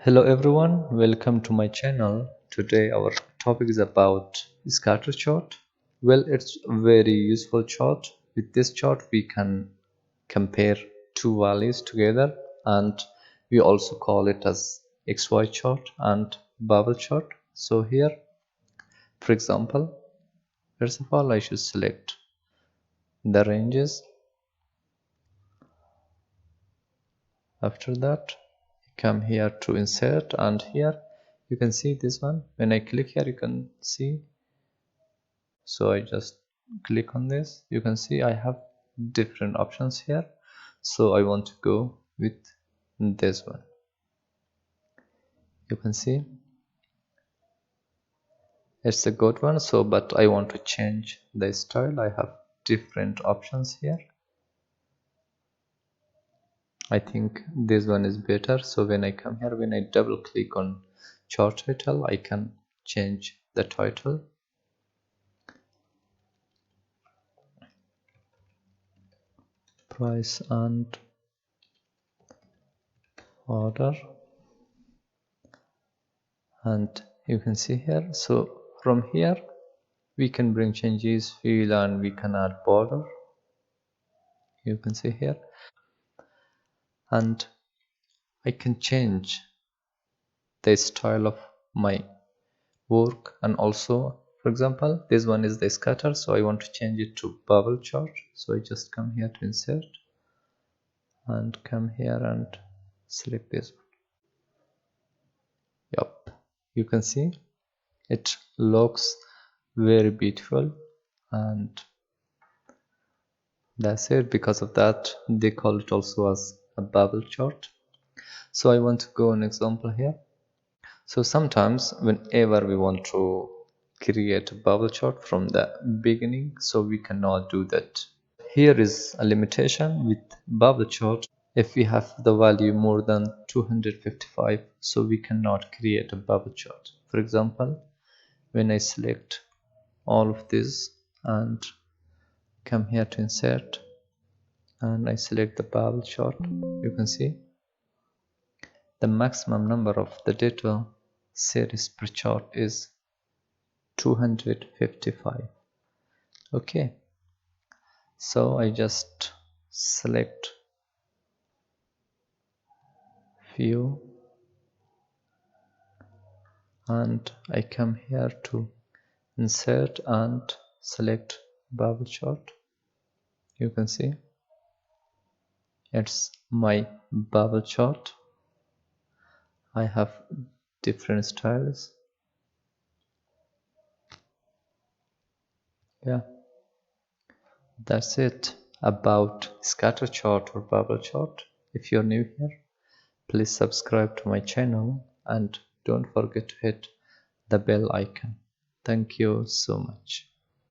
Hello everyone, welcome to my channel. Today our topic is about scatter chart. Well, it's a very useful chart. With this chart we can compare two values together, and we also call it as XY chart and bubble chart. So here, for example, first of all I should select the ranges. After that, come here to insert, and here you can see this one. When I click here, you can see. So I just click on this. You can see I have different options here. So I want to go with this one. You can see it's a good one. So but I want to change the style. I have different options here. I think this one is better. So when I come here, when I double click on chart title, I can change the title. Price and order, and you can see here. So from here we can bring changes, fill, and we can add border. You can see here, and I can change the style of my work. And also, for example, this one is the scatter, so I want to change it to bubble chart. So I just come here to insert and come here and select this one. Yep, you can see it looks very beautiful, and that's it. Because of that, they call it also as a bubble chart. So I want to go an example here. So sometimes whenever we want to create a bubble chart from the beginning, so we cannot do that. Here is a limitation with bubble chart. If we have the value more than 255, so we cannot create a bubble chart. For example, when I select all of this and come here to insert, and I select the bubble chart, you can see the maximum number of the data series per chart is 255. Okay, so I just select view and I come here to insert and select bubble chart. You can see it's my bubble chart. I have different styles. Yeah, that's it about scatter chart or bubble chart. If you're new here, please subscribe to my channel and don't forget to hit the bell icon. Thank you so much.